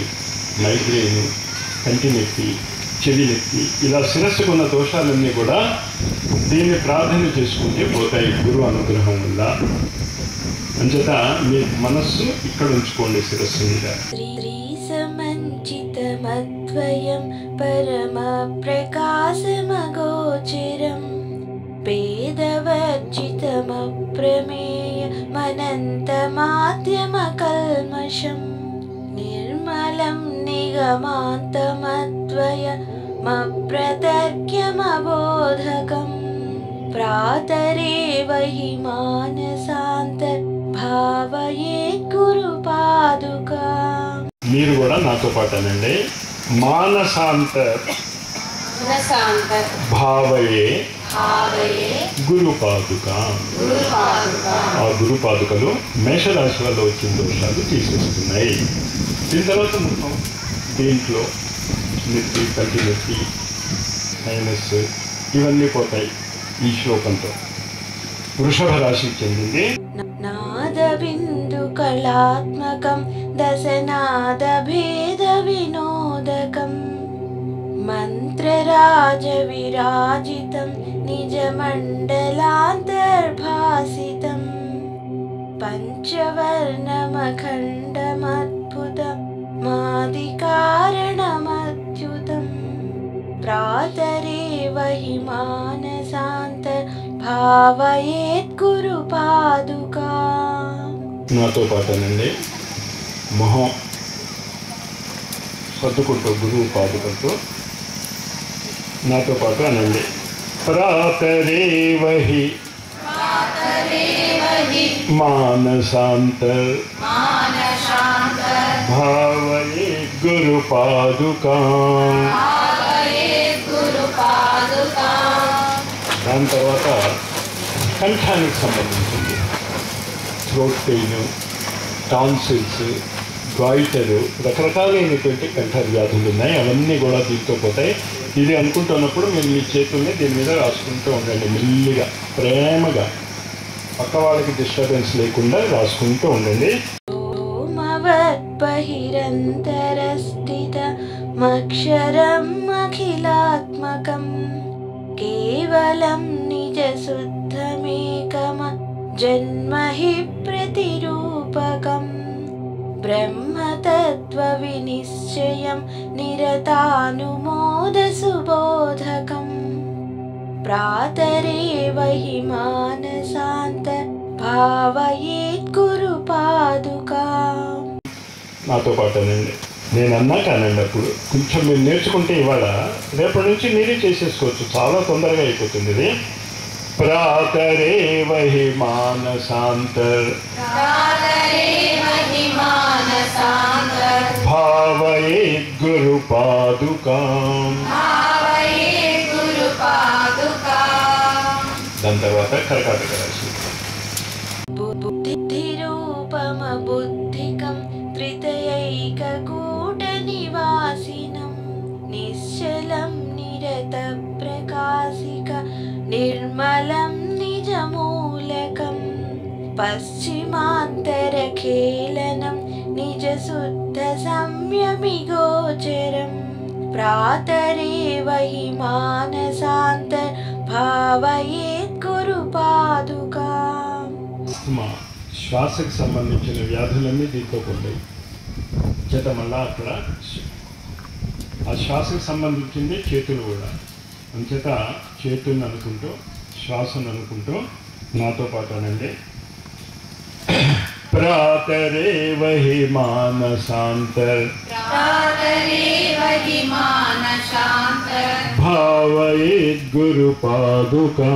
మైగ్రేను, కంటి నొప్పి, చెవి నొప్పి, ఇలా శిరస్సుకు ఉన్న దోషాలన్నీ కూడా దీన్ని ప్రార్థన చేసుకుంటే పోతాయి గురు అనుగ్రహం వల్ల. అంచేత మీ మనస్సు ఇక్కడ ఉంచుకోండి శిరస్సు మీద. సమञ्चितमद्वयं परमप्रकाशमगोचरं वेदवर्जितमप्रमेयमनन्तमाद्यमकल्मषं निर्मलं निगमान्तमद्वयमप्रतर्क्यमबोधकं प्रातरेव हि मानसान्तर्भावये गुरुपादुका. మీరు కూడా నాతో పాటు అనండి. మానసాంతర్ భావయే గురుపాదుక. ఆ గురుపాదుకలు మేషరాశి వల్ల వచ్చిన దోషాలు తీసేస్తున్నాయి. దీని తర్వాత మొత్తం దీంట్లో నొప్పి, కంటి నొప్పి, సైనస్ ఇవన్నీ పోతాయి ఈ శ్లోకంతో. వృషభ రాశికి చెందింది. नादबिन्दुकलात्मकं दशनादभेदविनोदकं मन्त्रराजविराजितं निजमण्डलान्तर्भासितं पञ्चवर्णमखण्डमद्भुतमादिकारणमच्युतं प्रातरेव हि मानसान्तर्भावयेत् गुरुपादुका. నాతో పాటనండి. మొహం సర్దుకుంటూ గురువు పాదుకుంటూ నాతో పాటు అనండి. ప్రాతరేవహి మానసాంతర్ భావయే గురుపాదుకా. దాని తర్వాత కంఠానికి సంబంధించింది థ్రోట్ పెయిన్, టాన్సిల్స్, గాయిటరు, రకరకాలైనటువంటి కంఠ వ్యాధులు ఉన్నాయి. అవన్నీ కూడా దీంతో పోతాయి. ఇది అనుకుంటున్నప్పుడు మీరు మీ చేతుల్ని దీని మీద రాసుకుంటూ ఉండండి. మెల్లిగా ప్రేమగా, పక్క వాళ్ళకి డిస్టర్బెన్స్ లేకుండా రాసుకుంటూ ఉండండి. బహిరంతరస్థితమక్షరం అఖిలాత్మకం కేవలం నిజశుద్ధమేకమ జన్మహి ప్రతిరూపకం బ్రహ్మతత్వవినిశ్చయం నిరతానుమోదసుబోధకం ప్రాతరేవ హి మానసాంతర్భావయేత్ గురుపాదుకా. నాతో పాటు అనండి. నేను అన్నాక అనండి. అప్పుడు కొంచెం మీరు నేర్చుకుంటే ఇవాళ రేపటి నుంచి మీరే చేసేసుకోవచ్చు. చాలా తొందరగా అయిపోతుంది ఇది. ప్రాతరేవ హి మానసాంతర్ భావయేత్ గురుపాదుకా. దాని తర్వాత కర్కాటక రాశి. బుద్ధిరూపమబుద్ధికం త్రితయైకకూటనివాసినం నిశ్చలం నిరతప్రకాశిక నిర్మలం నిజమూలకం పశ్చిమాంతరఖేళనం నిజశుద్ధ సంయమిగోచరం ప్రాతరేవ హి మానసాంతర్భావయేత్ గురుపాదుకా. శ్వాసకు సంబంధించిన వ్యాధులన్నీ దీంతో ఉంటాయి. చేత మళ్ళా అక్కడ ఆ శ్వాసకు సంబంధించింది చేతులు కూడా. అంచేత చేతులను అనుకుంటూ, శ్వాసను అనుకుంటూ నాతో పాటు అనండి. ప్రాతరేవ హి మానసాంతర్ భావయేత్ గురుపాదుకా.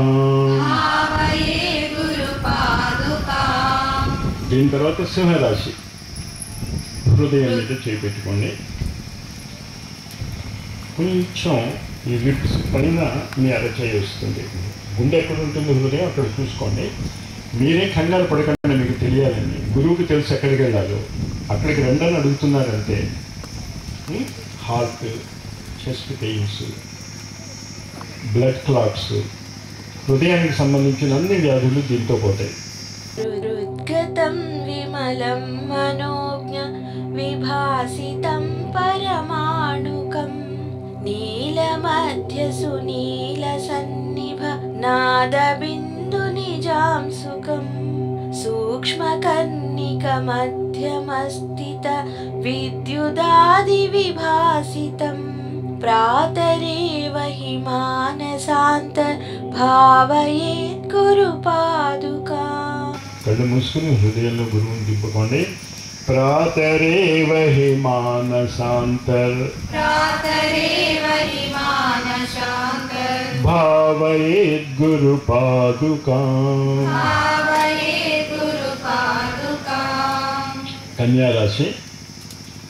దీని తర్వాత సింహరాశి. హృదయం మీద చేపెట్టుకోండి. కొంచెం ఈ లిప్స్ పైన మీ అరచేయి వస్తుంది. గుండె ఎక్కడ ఉంటుంది హృదయం అక్కడ చూసుకోండి. మీరే కంగారు పడకుండా మీకు తెలియాలండి. గురువుకి తెలుసు ఎక్కడికి వెళ్ళాలో, అక్కడికి రెండని అడుగుతున్నారంటే. Heart, chest pains, blood clots, హృదయానికి సంబంధించిన అన్ని వ్యాధులు దీంతో పోతాయి. హృద్గతం విమలం మనోజ్ఞ విభాసితం పరమాణుకం నీలమధ్య సునీల సన్నిభ నాదబిందు నిజాంసుకం సూక్ష్మకర్ణిక మధ్యమస్థిత విద్యుదాది విభాసితం ప్రాతరేవ హి మానసాంతర్ భావయేత్ గురుపాదుకా. కళ్ళు మూసుకుని హృదయంలో గురువుని దింపుకోండి. ప్రాతరేవ హి మానసాంతర్ భావయేత్ గురుపాదుకాం. కన్యారాశి.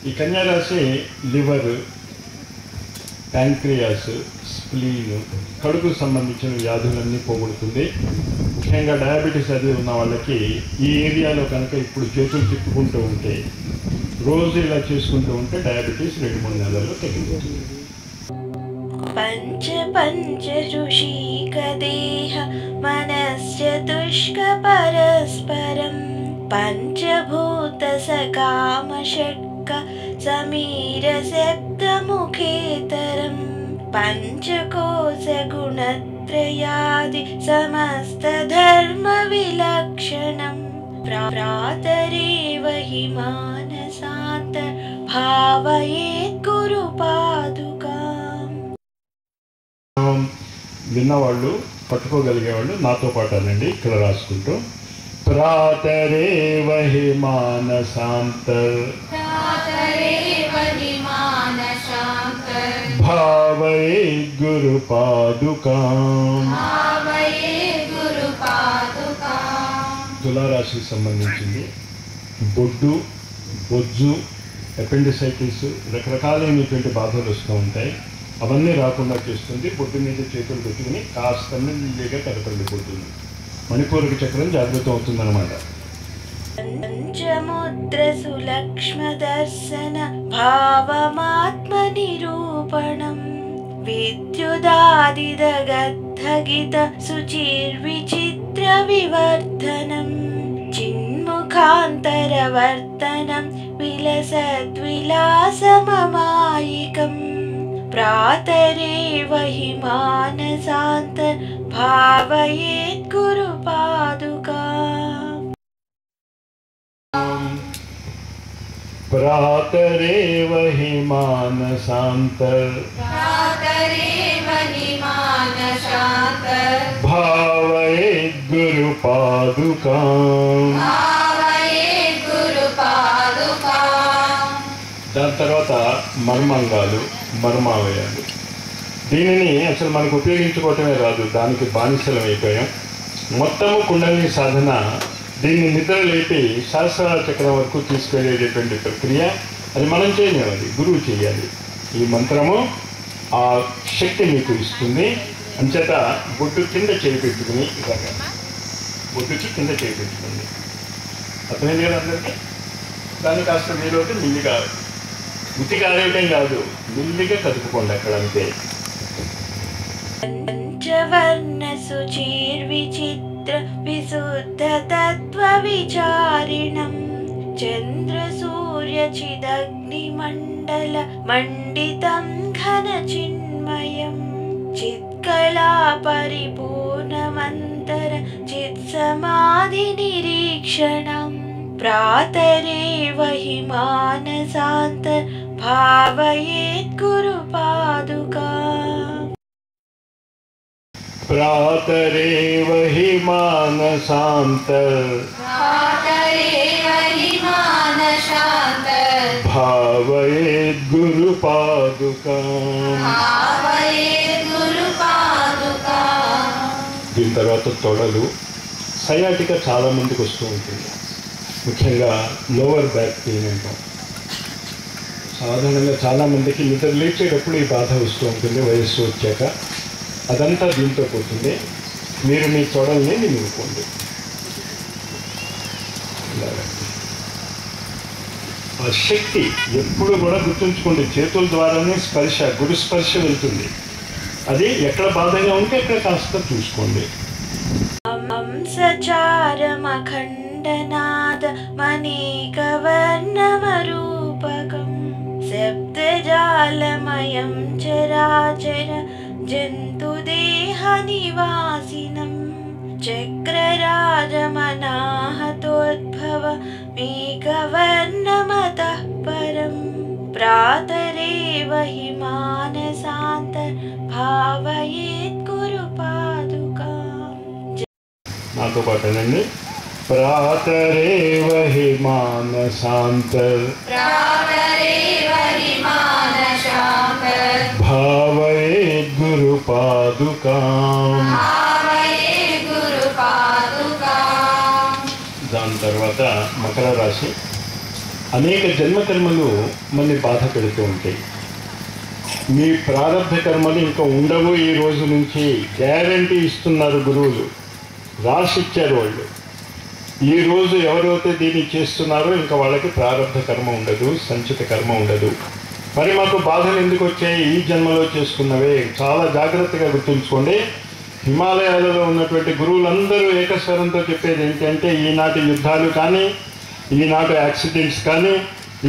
ఈ కన్యారాశి లివర్, ప్యాంక్రియాస్, స్ప్లీన్, కడుపుకు సంబంధించిన వ్యాధులన్నీ పోగొడుతుంది. ముఖ్యంగా డయాబెటీస్ అది ఉన్న వాళ్ళకి ఈ ఏరియాలో కనుక ఇప్పుడు చేతులు తిప్పుకుంటూ ఉంటే, రోజు ఇలా చేసుకుంటూ ఉంటే డయాబెటీస్ 2-3 నెలల్లో తగ్గిపోతుంది. పంచ పంచ ఋషికదేహ మనశ్చతుష్క పరస్పరం పంచభూత సకామ షట్క సమీర శబ్దముఖేతరం పంచకోశ గుణత్రయాది సమస్త ధర్మ విలక్షణం ప్రాతరేవ హి మానసాంత భావయేత్ గురుపాదుకా. విన్నవాళ్ళు, పట్టుకోగలిగేవాళ్ళు నాతో పాటు అనండి, ఇక్కడ రాసుకుంటూ. ప్రాతరేవ హి మానసాంతర్ భావయేత్ గురుపాదుకాం. తులారాశికి సంబంధించింది. బొడ్డు, బొజ్జు, అపెండిసైటిస్, రకరకాలైనటువంటి బాధలు వస్తూ ఉంటాయి. అవన్నీ రాకుండా చేస్తుంది. బొడ్డు మీద చేతులు పెట్టుకుని కాస్త మెల్లిగా కదపడిపోతుంది. మణిపూరక చక్రం జాగ్రత్త అవుతుందన్నమాట. పంచముద్ర సులక్ష్మ దర్శన భావమాత్మ నిరూపణం విద్యుదాదిదగద్ధగిత సుచిర్విచిత్ర వివర్ధనం చిన్ముఖాంతరవర్తనం విలసద్విలాసమమాయికం ప్రాతరేవ హి మానసాంతర్ భావయేత్ గురుపాదుకా. ప్రాతరేవ హి మానసాంతర్ భావయేత్ గురుపాదుకాం. దాని తర్వాత మర్మాంగాలు, మర్మావయాలు. దీనిని అసలు మనకు ఉపయోగించుకోవటమే రాదు, దానికి బానిసలం అయిపోయాం. మొత్తము కుండలిని సాధన దీన్ని నిద్ర లేపి శాస్త్రాల చక్రం వరకు తీసుకెళ్ళేటటువంటి ప్రక్రియ. అది మనం చేయలేము, అది గురువు చేయాలి. ఈ మంత్రము ఆ శక్తి మీకు ఇస్తుంది. అంచేత బొట్టు కింద చేయి పెట్టుకుని ఇలాగా బొట్టుకి కింద చేయి పెట్టుకుంది. అర్థమైంది కదా అందరికీ? దాన్ని కాస్త మీలోకి మిల్లిగా, ఉతికి ఆరేయటం కాదు, మిల్లిగా కదుపుకోండి అక్కడ అంతే. పంచవర్ణ సుచిర్విచిత్ర విశుద్ధ తత్వ విచారిణం చంద్ర సూర్య చిదగ్ని మండల మండితం ఘన చిన్మయం చిత్కళా పరిపూర్ణమంతర చిత్సమాధి నిరీక్షణం ప్రాతరేవ హి మానసాంతర్ భావయేత్ గురుపాదుకా. ప్రాతరేవ హి మానసాంతర్ భావయేత్ గురుపాదుకాం. దీని తర్వాత తొడలు. సయాటిక చాలా మందికి వస్తూ ఉంటుంది, ముఖ్యంగా లోవర్ బ్యాక్ పెయిన్ అంటాం. సాధారణంగా చాలామందికి నిద్ర లేచేటప్పుడు ఈ బాధ వస్తూ ఉంటుంది వయస్సు వచ్చాక. అదంతా దీంతో పోతుంది. మీరు మీ తొడల్ని నిలుపుకోండి. ఆ శక్తి ఎప్పుడు కూడా గుర్తుంచుకోండి. చేతుల ద్వారానే స్పర్శ, గురు స్పర్శ వెళ్తుంది. అది ఎక్కడ బాధగా ఉంటే అక్కడ కాస్త చూసుకోండి. హంసచారమఖండనాద మణికవర్ణమరూపకం శబ్దజాలమయం చరాచర జంతుదేహ నివాసినం చక్రరాజమనాహతోద్భవ మేఘవర్ణమతః పరం ప్రాతరేవ హి మానసాంతర్ భావయేత్ గురు పాదుకాం. నాతో పాటనండి. ప్రాతరేవ హి మానసాంతర్ భావయేత్ గురు పాదుకాం. దాని తర్వాత మకర రాశి. అనేక జన్మకర్మలు మనని బాధ పెడుతూ ఉంటాయి. మీ ప్రారంభ కర్మలు ఇంకా ఉండవు ఈ రోజు నుంచి, గ్యారంటీ ఇస్తున్నారు గురువులు, రాసిచ్చారు వాళ్ళు. ఈ రోజు ఎవరైతే దీన్ని చేస్తున్నారో ఇంకా వాళ్ళకి ప్రారంభ కర్మ ఉండదు, సంచిత కర్మ ఉండదు. మరి మాకు బాధలు ఎందుకు వచ్చాయి? ఈ జన్మలో చేసుకున్నవే. చాలా జాగ్రత్తగా గుర్తుంచుకోండి. హిమాలయాలలో ఉన్నటువంటి గురువులందరూ ఏకస్వరంతో చెప్పేది ఏంటంటే, ఈనాటి యుద్ధాలు కానీ, ఈనాటి యాక్సిడెంట్స్ కానీ,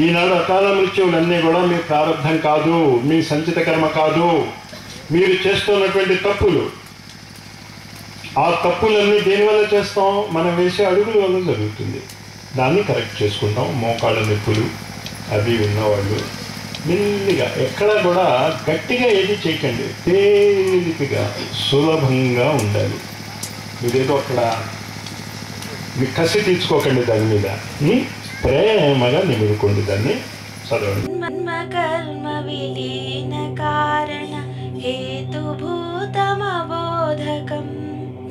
ఈనాడు అకాల మృత్యువులన్నీ కూడా మీ ప్రారంభం కాదు, మీ సంచిత కర్మ కాదు, మీరు చేస్తున్నటువంటి తప్పులు. ఆ తప్పులన్నీ దేనివల్ల చేస్తాం? మనం వేసే అడుగుల వల్ల జరుగుతుంది. దాన్ని కరెక్ట్ చేసుకుంటాం. మోకాళ్ళ నొప్పులు అవి ఉన్నవాళ్ళు మెల్లిగా, ఎక్కడా కూడా గట్టిగా ఏది చేయకండి, తేలికగా సులభంగా ఉండాలి. మీరేదో అక్కడ మీ కసి తీర్చుకోకండి దాని మీద, ప్రేమగా నిమురుకోండి దాన్ని. చదవండి. కర్మ విలీన కారణ హేతుభూతమబోధకం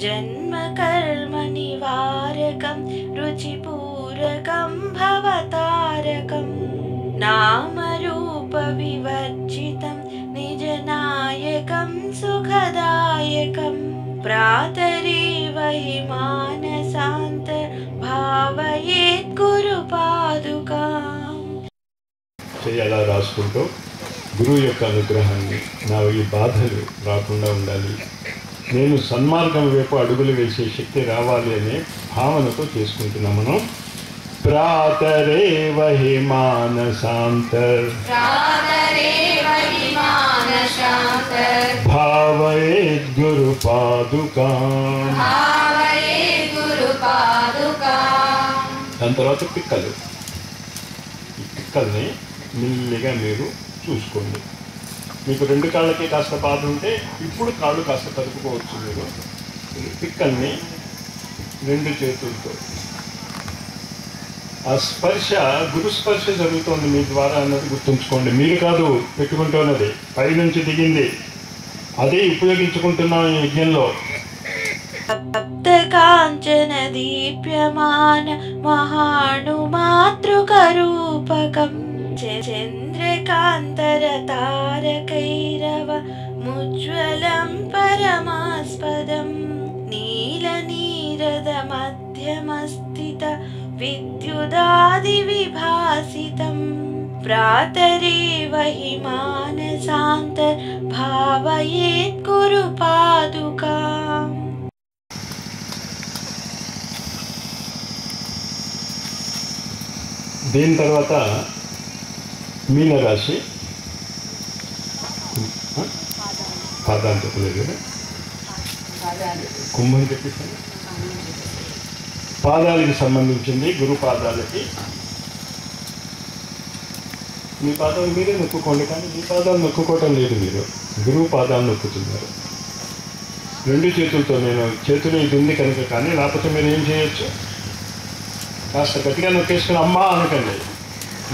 జన్మ కర్మ నివారకం రుచిపూరకం భవతారకం నామరూప వివర్జితం నిజనాయకం సుఖదాయకం ప్రాతరేవ హి మానసాంతర్ భావయేత్ గురు పాదుకాం. అలా రాసుకుంటూ గురువు యొక్క అనుగ్రహాన్ని, నా ఈ బాధలు రాకుండా ఉండాలి, నేను సన్మార్గం వైపు అడుగులు వేసే శక్తి రావాలి అనే భావనతో చేసుకుంటున్నాం మనం. ప్రాతరేవ హి మానసాంతర్ భావయేత్ గురు పాదుకాం. దాని తర్వాత పిక్కలు. ఈ పిక్కల్ని మెల్లిగా మీరు చూసుకోండి. మీకు రెండు కాళ్ళకి కాస్త బాధ ఉంటే ఇప్పుడు కాళ్ళు కాస్త కలుపుకోవచ్చు. మీరు పిక్కల్ని రెండు చేతులతో, ఆ స్పర్శ గురు స్పర్శ జరుగుతోంది మీ ద్వారా అన్నది గుర్తుంచుకోండి. మీరు కాదు పెట్టుకుంటున్నది, పైనుంచి దిగింది. అదే ఉపయోగించుకుంటున్నాం ఈ యజ్ఞంలో. సప్తకాంచన దీప్యమాన మహాణుమాతృకరూపకం చంద్రకాంతర తారకైరవ ముజ్వలం పరమాస్పదం నీల నీరద మధ్యమస్థిత విద్యుదాది విభాసితం ప్రాతరేవ హి మానసాంతర్ భావయేత్ గురు పాదుకాం. దీని తర్వాత మీనరాశి. పాదాలు చెప్పలేదు కదా, కుంభం చెప్పేసాను. పాదాలకి సంబంధించింది, గురు పాదాలకి. మీ పాదాలు మీరే నొక్కుకోండి, కానీ మీ పాదాలు నొక్కుకోవటం లేదు, మీరు గురువు పాదాలు నొక్కుతున్నారు. రెండు చేతులతో, నేను చేతులు ఇది ఉంది కనుక, కానీ లేకపోతే మీరు ఏం చేయొచ్చు, కాస్త గట్టిగా నొక్కేసుకుని అమ్మా అనకండి,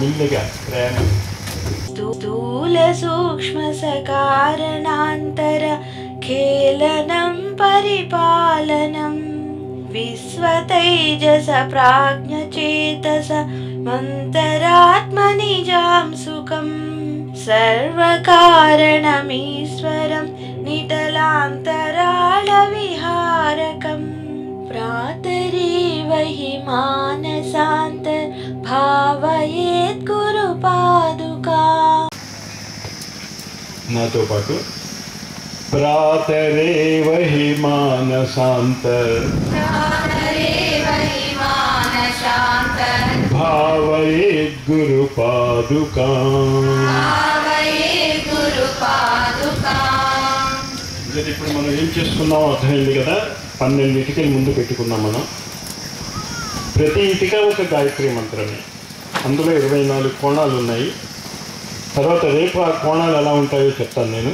మెల్లిగా ప్రేమ. స్థూల సూక్ష్మ సకారణాంతర ఖేళనం పరిపాలనం విశ్వతైజస ప్రాజ్ఞచేతస మంతరాత్మనిజాం సుఖం సర్వకారణమీశ్వరం నిటలాంతరాళ విహారకం ప్రాతరేవ హి మానసాంతర్ భావయేత్ గురు పాదుకా. నాతో పాటు ప్రాతరేవ హి మానసాంత భావయేత్ గురు పాదుకా. ఇప్పుడు మనం ఏం చేసుకున్నామో అర్థమైంది కదా. 12 ఇటుకలు ముందు పెట్టుకున్నాం మనం. ప్రతి ఇటుక ఒక గాయత్రి మంత్రమే. అందులో 24 కోణాలు ఉన్నాయి. తర్వాత రేపు ఆ కోణాలు ఎలా ఉంటాయో చెప్తాను నేను.